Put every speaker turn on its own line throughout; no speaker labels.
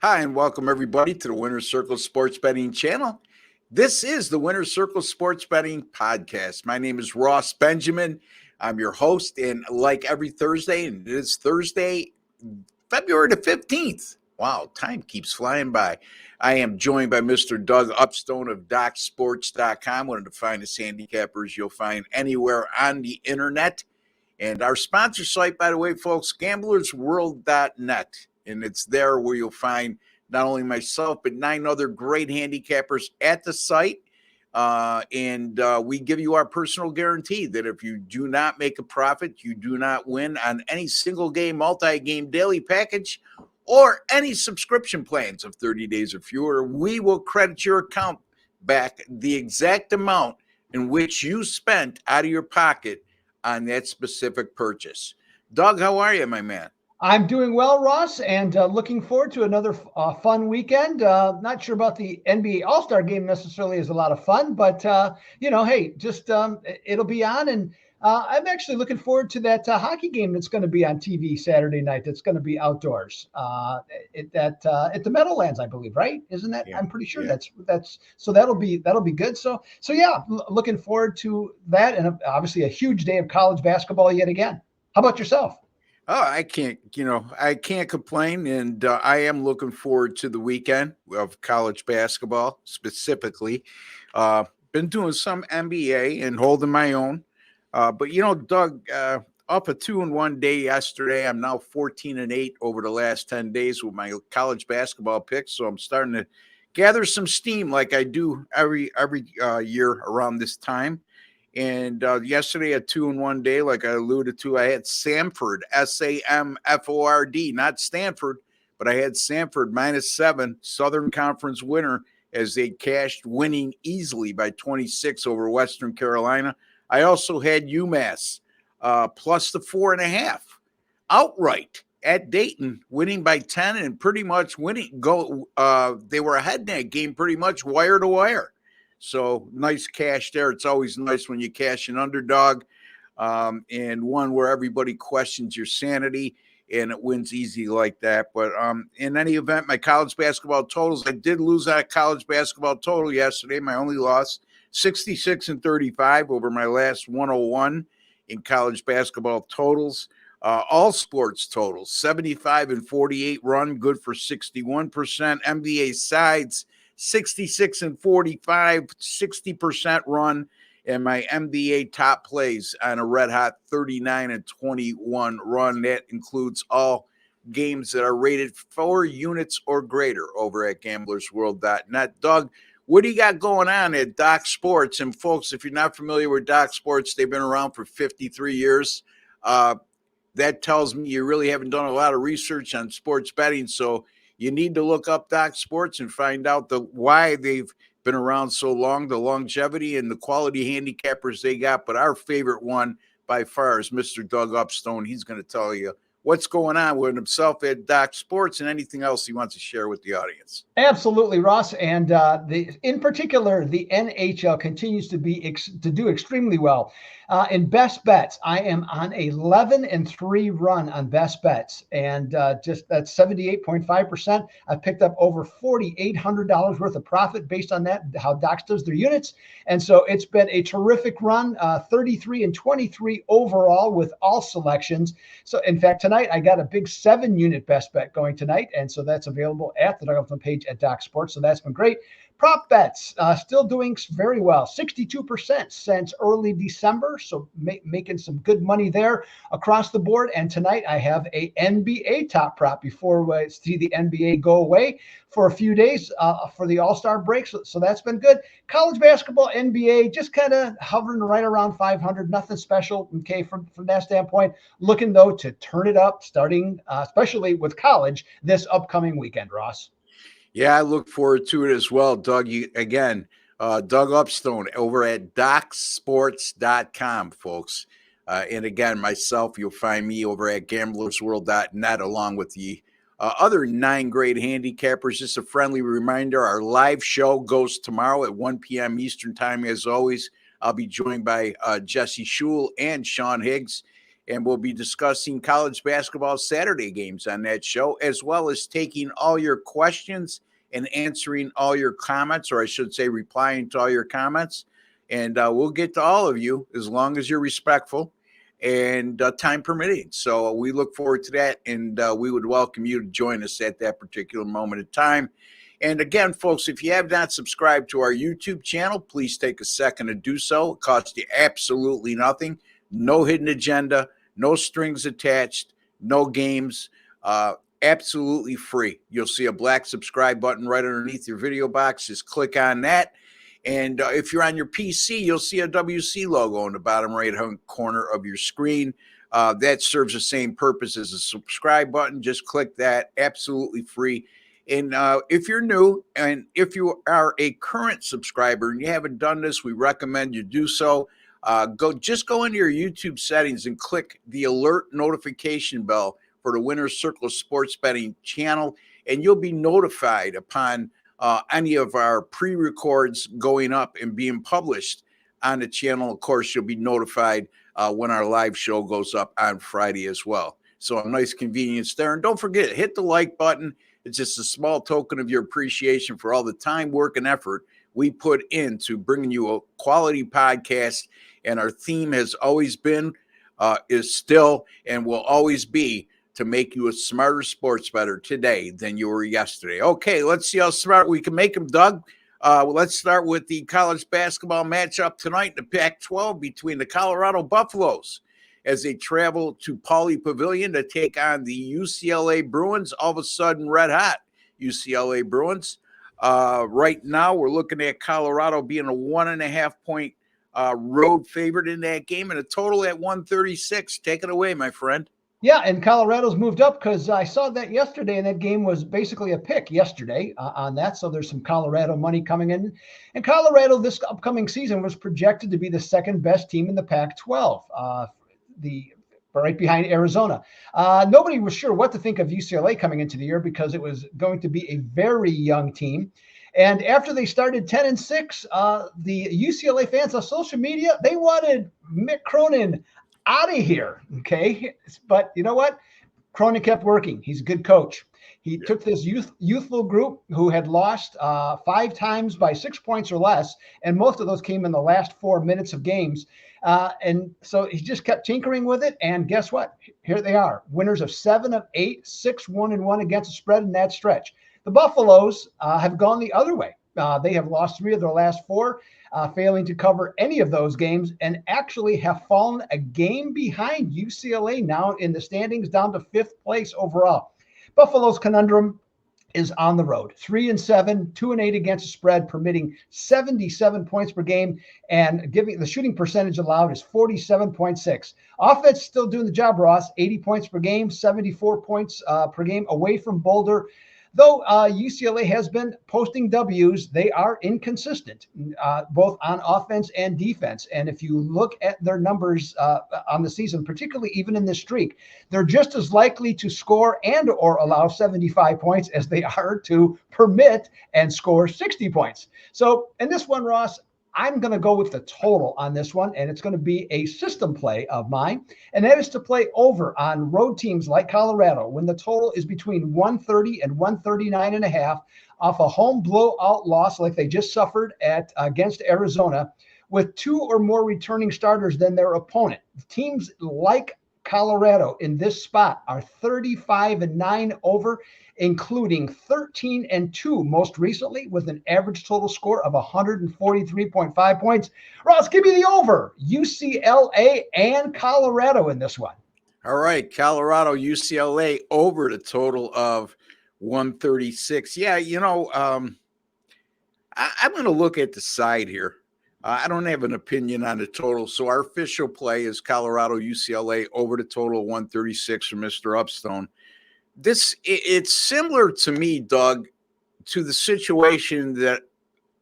Hi, and welcome everybody to the Winner's Circle Sports Betting Channel. This is the Winner's Circle Sports Betting Podcast. My name is Ross Benjamin. I'm your host, and like every Thursday, and it is Thursday, February the 15th. Wow, time keeps flying by. I am joined by Mr. Doug Upstone of DocSports.com, one of the finest handicappers you'll find anywhere on the internet. And our sponsor site, by the way, folks, gamblersworld.net. And it's there where you'll find not only myself, but 9 other great handicappers at the site. And we give you our personal guarantee that if you do not make a profit, you do not win on any single game, multi-game daily package, or any subscription plans of 30 days or fewer, we will credit your account back the exact amount in which you spent out of your pocket on that specific purchase. Doug, how are you, my man?
I'm doing well, Ross, and looking forward to another fun weekend. Not sure about the NBA All-Star game necessarily is a lot of fun, but, hey, just it'll be on. And I'm actually looking forward to that hockey game that's going to be on TV Saturday night. That's going to be outdoors at the Meadowlands, I believe, right? Isn't that? Yeah, I'm pretty sure that's so that'll be good. So yeah, looking forward to that, and obviously a huge day of college basketball yet again. How about yourself?
Oh, I can't complain. And I am looking forward to the weekend of college basketball specifically. Been doing some NBA and holding my own. But, Doug, up a 2-1 day yesterday. I'm now 14-8 over the last 10 days with my college basketball picks. So I'm starting to gather some steam like I do every year around this time. And yesterday, a 2-1 day, like I alluded to, I had Samford, Samford, not Stanford, but I had Samford -7, Southern Conference winner, as they cashed, winning easily by 26 over Western Carolina. I also had UMass plus the 4.5 outright at Dayton, winning by 10 and pretty much winning. They were ahead in that game pretty much wire to wire. So nice cash there. It's always nice when you cash an underdog and one where everybody questions your sanity and it wins easy like that. But in any event, my college basketball totals, I did lose that college basketball total yesterday. My only loss, 66-35 over my last 101 in college basketball totals. All sports totals, 75-48 run, good for 61%. NBA sides, 66-45, 60% run, and my NBA top plays on a red hot 39-21 run. That includes all games that are rated 4 units or greater over at gamblersworld.net. Doug, what do you got going on at Doc Sports? And folks, if you're not familiar with Doc Sports, they've been around for 53 years. That tells me you really haven't done a lot of research on sports betting. So you need to look up Doc Sports and find out why they've been around so long, the longevity and the quality handicappers they got. But our favorite one by far is Mr. Doug Upstone. He's going to tell you what's going on with himself at Doc Sports and anything else he wants to share with the audience.
Absolutely, Ross. And in particular, the NHL continues to do extremely well. In best bets, I am on a 11-3 run on best bets, and just that's 78.5%. I've picked up over $4,800 worth of profit based on that, how Docs does their units. And so it's been a terrific run, 33-23 overall with all selections. So in fact, tonight I got a big 7-unit best bet going tonight, and so that's available at the Doug Upstone page at Doc Sports. So that's been great. Prop bets still doing very well, 62% since early December. So making some good money there across the board. And tonight I have a NBA top prop before we see the NBA go away for a few days for the All-Star break. So that's been good. College basketball, NBA, just kind of hovering right around 500. Nothing special, okay, from that standpoint. Looking, though, to turn it up, starting especially with college this upcoming weekend, Ross.
Yeah, I look forward to it as well, Doug. Doug Upstone over at DocSports.com, folks. And again, myself, you'll find me over at gamblersworld.net along with the other 9 great handicappers. Just a friendly reminder, our live show goes tomorrow at 1 p.m. Eastern time. As always, I'll be joined by Jesse Schule and Sean Higgs. and we'll be discussing college basketball Saturday games on that show, as well as taking all your questions and answering all your comments, or I should say replying to all your comments. And we'll get to all of you as long as you're respectful and time permitting. So we look forward to that, and we would welcome you to join us at that particular moment in time. And again, folks, if you have not subscribed to our YouTube channel, please take a second to do so. It costs you absolutely nothing. No hidden agenda, no strings attached, no games, absolutely free. You'll see a black subscribe button right underneath your video box. Just click on that. And if you're on your PC, you'll see a WC logo in the bottom right-hand corner of your screen. That serves the same purpose as a subscribe button. Just click that, absolutely free. And if you're new, and if you are a current subscriber and you haven't done this, we recommend you do so. Go into your YouTube settings and click the alert notification bell for the Winner's Circle Sports Betting channel, and you'll be notified upon any of our pre-records going up and being published on the channel. Of course, you'll be notified when our live show goes up on Friday as well. So a nice convenience there. And don't forget, hit the like button. It's just a small token of your appreciation for all the time, work, and effort we put into bringing you a quality podcast. And our theme has always been, is still, and will always be to make you a smarter sports bettor today than you were yesterday. Okay, let's see how smart we can make them, Doug. Let's start with the college basketball matchup tonight in the Pac-12 between the Colorado Buffaloes as they travel to Pauley Pavilion to take on the UCLA Bruins. All of a sudden, red hot UCLA Bruins. Right now, we're looking at Colorado being a 1.5 point road favorite in that game, and a total at 136. Take it away, my friend.
Yeah, and Colorado's moved up because I saw that yesterday, and that game was basically a pick yesterday on that. So there's some Colorado money coming in. And Colorado this upcoming season was projected to be the second best team in the Pac-12, right behind Arizona. Nobody was sure what to think of UCLA coming into the year because it was going to be a very young team. And after they started 10-6, the UCLA fans on social media, they wanted Mick Cronin out of here. Okay. But you know what? Cronin kept working. He's a good coach. He took this youthful group who had lost 5 times by 6 points or less, and most of those came in the last 4 minutes of games. And so he just kept tinkering with it. And guess what? Here they are, winners of 7 of 8, 6-1-1 against the spread in that stretch. The Buffaloes have gone the other way. They have lost 3 of their last 4, failing to cover any of those games, and actually have fallen a game behind UCLA now in the standings, down to 5th place overall. Buffalo's conundrum is on the road. 3-7, 2-8 against the spread, permitting 77 points per game, and giving the shooting percentage allowed is 47.6. Offense still doing the job, Ross. 80 points per game, 74 points per game away from Boulder. Though UCLA has been posting W's, they are inconsistent, both on offense and defense. And if you look at their numbers on the season, particularly even in this streak, they're just as likely to score and or allow 75 points as they are to permit and score 60 points. So in this one, Ross, I'm going to go with the total on this one, and it's going to be a system play of mine, and that is to play over on road teams like Colorado when the total is between 130 and 139.5 off a home blowout loss like they just suffered against Arizona, with 2 or more returning starters than their opponent. Teams like Colorado in this spot are 35-9 over, including 13-2 most recently, with an average total score of 143.5 points. Ross, give me the over. UCLA and Colorado in this one.
All right, Colorado, UCLA over the total of 136. Yeah, I'm going to look at the side here. I don't have an opinion on the total. So our official play is Colorado, UCLA over the total of 136 from Mr. Upstone. It's similar to me, Doug, to the situation that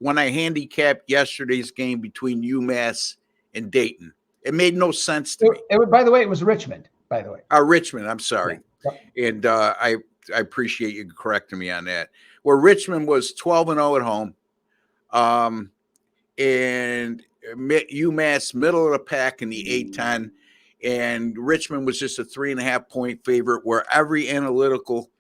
when I handicapped yesterday's game between UMass and Dayton. It made no sense to me.
By the way, it was Richmond, by the way.
Richmond, I'm sorry. Yeah. And I appreciate you correcting me on that. Where Richmond was 12-0 at home. And UMass middle of the pack in the A-10. and Richmond was just a 3.5-point favorite, where every analytical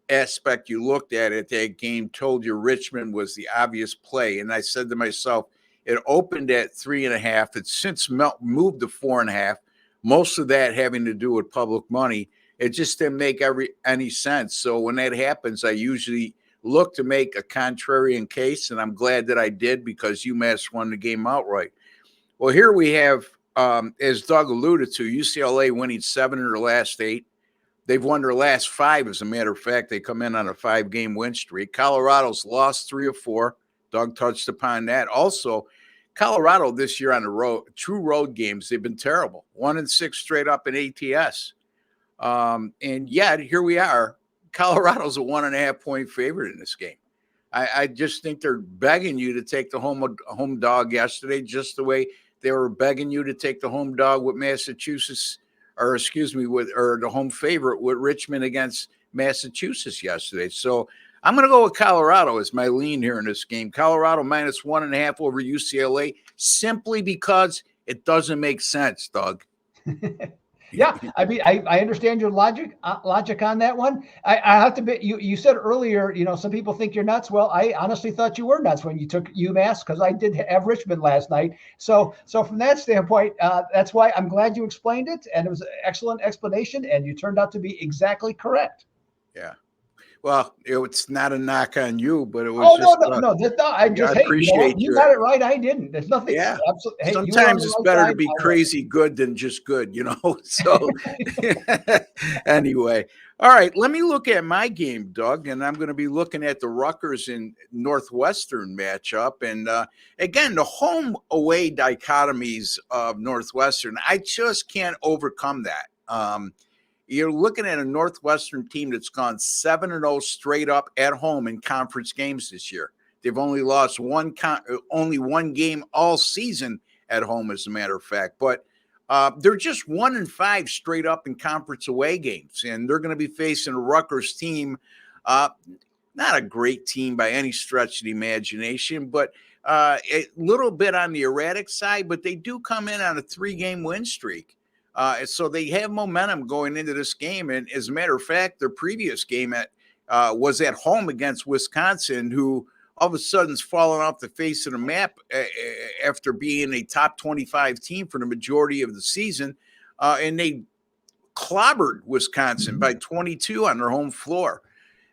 aspect you looked at that game told you Richmond was the obvious play. And I said to myself, it opened at 3.5. It's since moved to 4.5. Most of that having to do with public money. It just didn't make any sense. So when that happens, I usually look to make a contrarian case, and I'm glad that I did, because UMass won the game outright. Well, here we have, as Doug alluded to, UCLA winning 7 of their last 8. They've won their last 5, as a matter of fact. They come in on a 5-game win streak. Colorado's lost 3 of 4. Doug touched upon that. Also, Colorado this year on the road, true road games, they've been terrible. 1-6 straight up in ATS. And yet, here we are. Colorado's a 1.5-point favorite in this game. I just think they're begging you to take the home dog yesterday, just the way they were begging you to take the home dog with Massachusetts, or the home favorite with Richmond against Massachusetts yesterday. So I'm going to go with Colorado as my lean here in this game. Colorado minus 1.5 over UCLA, simply because it doesn't make sense, Doug.
Yeah, I mean, I understand your logic on that one. I have to be. You said earlier, some people think you're nuts. Well, I honestly thought you were nuts when you took UMass, because I did have Richmond last night. So from that standpoint, that's why I'm glad you explained it, and it was an excellent explanation, and you turned out to be exactly correct.
Yeah. Well, it's not a knock on you, but it was
no. I just,
I appreciate
you got it right. I didn't. There's nothing.
Yeah.
Absolutely. Hey,
sometimes it's better to be crazy good than just good, So anyway, all right, let me look at my game, Doug, and I'm going to be looking at the Rutgers and Northwestern matchup. And again, the home away dichotomies of Northwestern, I just can't overcome that. You're looking at a Northwestern team that's gone 7-0 straight up at home in conference games this year. They've only lost only one game all season at home, as a matter of fact. But they're just 1-5 straight up in conference away games, and they're going to be facing a Rutgers team, not a great team by any stretch of the imagination, but a little bit on the erratic side. But they do come in on a 3-game win streak. So they have momentum going into this game. And as a matter of fact, their previous game was at home against Wisconsin, who all of a sudden is falling off the face of the map after being a top 25 team for the majority of the season. And they clobbered Wisconsin by 22 on their home floor.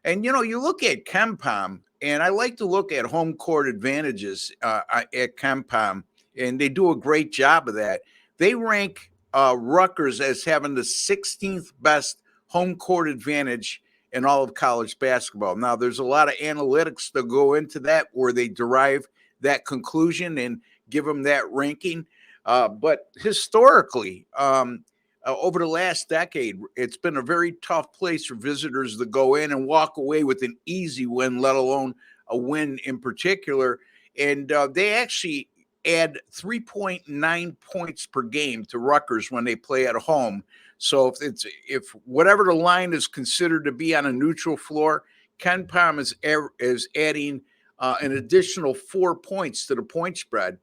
And, you look at KenPom, and I like to look at home court advantages at KenPom, and they do a great job of that. They rank Rutgers as having the 16th best home court advantage in all of college basketball. Now, there's a lot of analytics that go into that where they derive that conclusion and give them that ranking. But historically, over the last decade, it's been a very tough place for visitors to go in and walk away with an easy win, let alone a win in particular. And they actually add 3.9 points per game to Rutgers when they play at home. So if whatever the line is considered to be on a neutral floor, KenPom is adding an additional 4 points to the point spread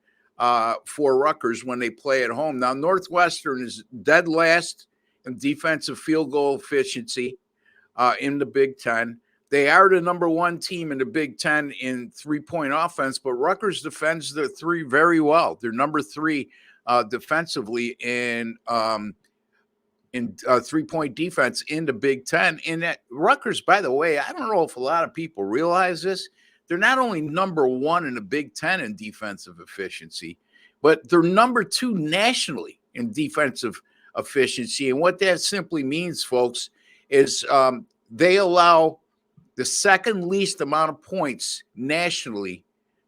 for Rutgers when they play at home. Now, Northwestern is dead last in defensive field goal efficiency in the Big Ten. They are the number 1 team in the Big Ten in 3-point offense, but Rutgers defends the 3 very well. They're number 3 defensively in 3-point defense in the Big Ten. And that Rutgers, by the way, I don't know if a lot of people realize this. They're not only number 1 in the Big Ten in defensive efficiency, but they're number 2 nationally in defensive efficiency. And what that simply means, folks, is they allow the second least amount of points nationally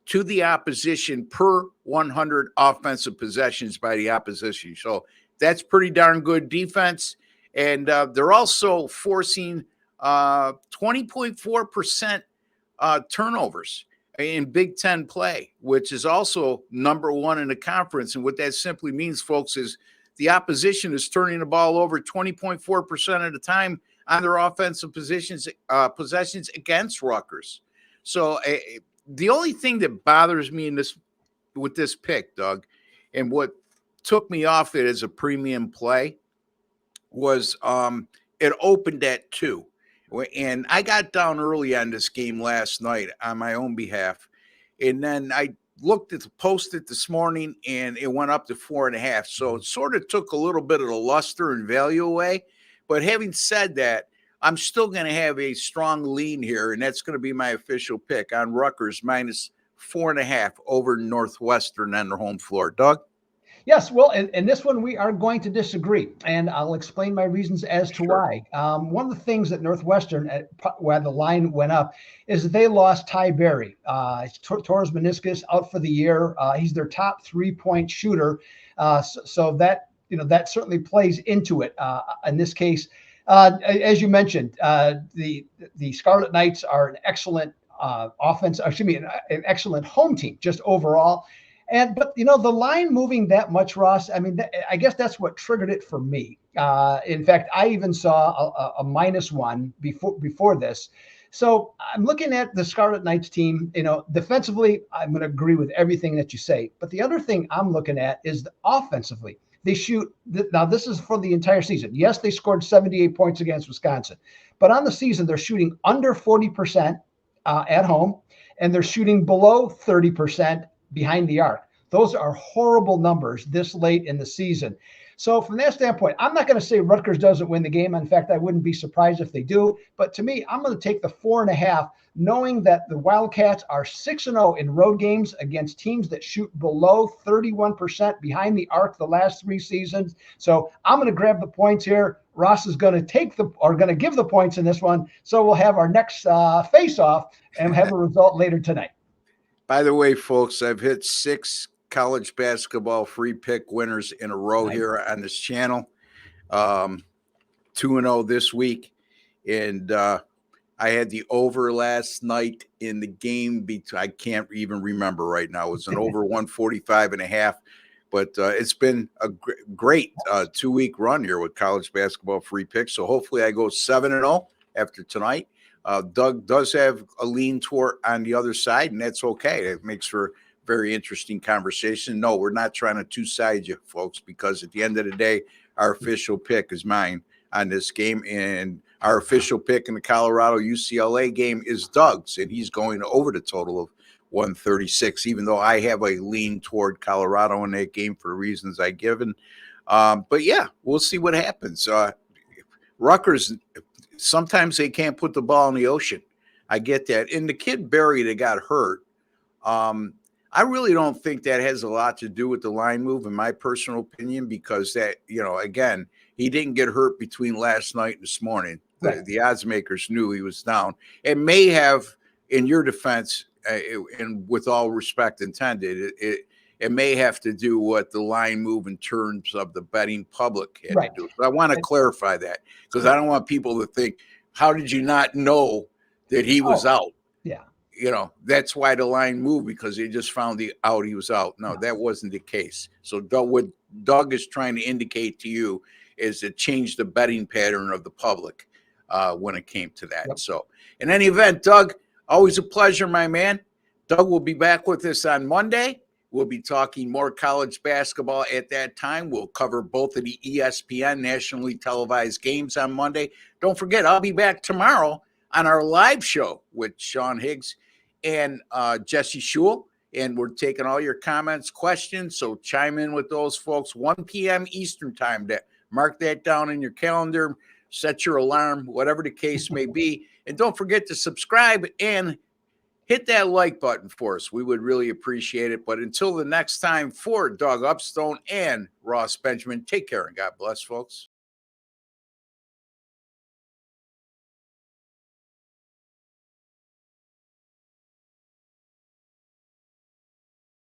to the opposition per 100 offensive possessions by the opposition. So that's pretty darn good defense. And they're also forcing 20.4% turnovers in Big Ten play, which is also number 1 in the conference. And what that simply means, folks, is the opposition is turning the ball over 20.4% of the time on their offensive possessions against Rutgers. So the only thing that bothers me with this pick, Doug, and what took me off it as a premium play, was it opened at 2. And I got down early on this game last night on my own behalf. And then I looked at the post it this morning and it went up to 4.5. So it sort of took a little bit of the luster and value away. But having said that, I'm still going to have a strong lean here, and that's going to be my official pick on Rutgers minus 4.5 over Northwestern on their home floor. Doug?
Yes, well, in this one, we are going to disagree, and I'll explain my reasons as to why. One of the things that Northwestern, where the line went up, is that they lost Ty Berry. Tore his meniscus, out for the year. He's their top 3-point shooter, so that that certainly plays into it. In this case, as you mentioned, the Scarlet Knights are an excellent offense. Excuse me, an excellent home team just overall. But the line moving that much, Ross, I mean, I guess that's what triggered it for me. In fact, I even saw a -1 before this. So I'm looking at the Scarlet Knights team. Defensively, I'm going to agree with everything that you say. But the other thing I'm looking at is offensively. They shoot. Now, this is for the entire season. Yes, they scored 78 points against Wisconsin. But on the season, they're shooting under 40% at home, and they're shooting below 30% behind the arc. Those are horrible numbers this late in the season. So from that standpoint, I'm not going to say Rutgers doesn't win the game. In fact, I wouldn't be surprised if they do. But to me, I'm going to take the 4.5, knowing that the Wildcats are 6-0 in road games against teams that shoot below 31% behind the arc the last 3 seasons. So I'm going to grab the points here. Ross is going to give the points in this one. So we'll have our next face-off and have a result later tonight.
By the way, folks, I've hit 6 college basketball free pick winners in a row here on this channel. 2-0 this week. And I had the over last night in the game. I can't even remember right now. It was an over 145.5. But it's been a great 2-week run here with college basketball free picks. So hopefully I go 7-0 after tonight. Doug does have a lean toward on the other side, and that's okay. It makes for very interesting conversation. No, we're not trying to two-side you, folks, because at the end of the day, our official pick is mine on this game, and our official pick in the Colorado UCLA game is Doug's, and he's going over the total of 136, even though I have a lean toward Colorado in that game for the reasons I given. But yeah, we'll see what happens. Rutgers, sometimes they can't put the ball in the ocean. I get that. And the kid Barry that got hurt, I really don't think that has a lot to do with the line move, in my personal opinion, because that, again, he didn't get hurt between last night and this morning. Right. The odds makers knew he was down. It may have, in your defense, and with all respect intended, it may have to do what the line move in terms of the betting public had to do. So I want to clarify that, because I don't want people to think, how did you not know that he was out?
Yeah.
That's why the line moved, because they just found out he was out. No, that wasn't the case. So what Doug is trying to indicate to you is to change the betting pattern of the public when it came to that. Yep. So in any event, Doug, always a pleasure, my man. Doug will be back with us on Monday. We'll be talking more college basketball at that time. We'll cover both of the ESPN nationally televised games on Monday. Don't forget, I'll be back tomorrow on our live show with Sean Higgs and Jesse Schule. And we're taking all your comments, questions. So chime in with those folks. 1 p.m. Eastern time. Mark that down in your calendar. Set your alarm, whatever the case may be. And don't forget to subscribe and hit that like button for us. We would really appreciate it. But until the next time, for Doug Upstone and Ross Benjamin, take care and God bless, folks.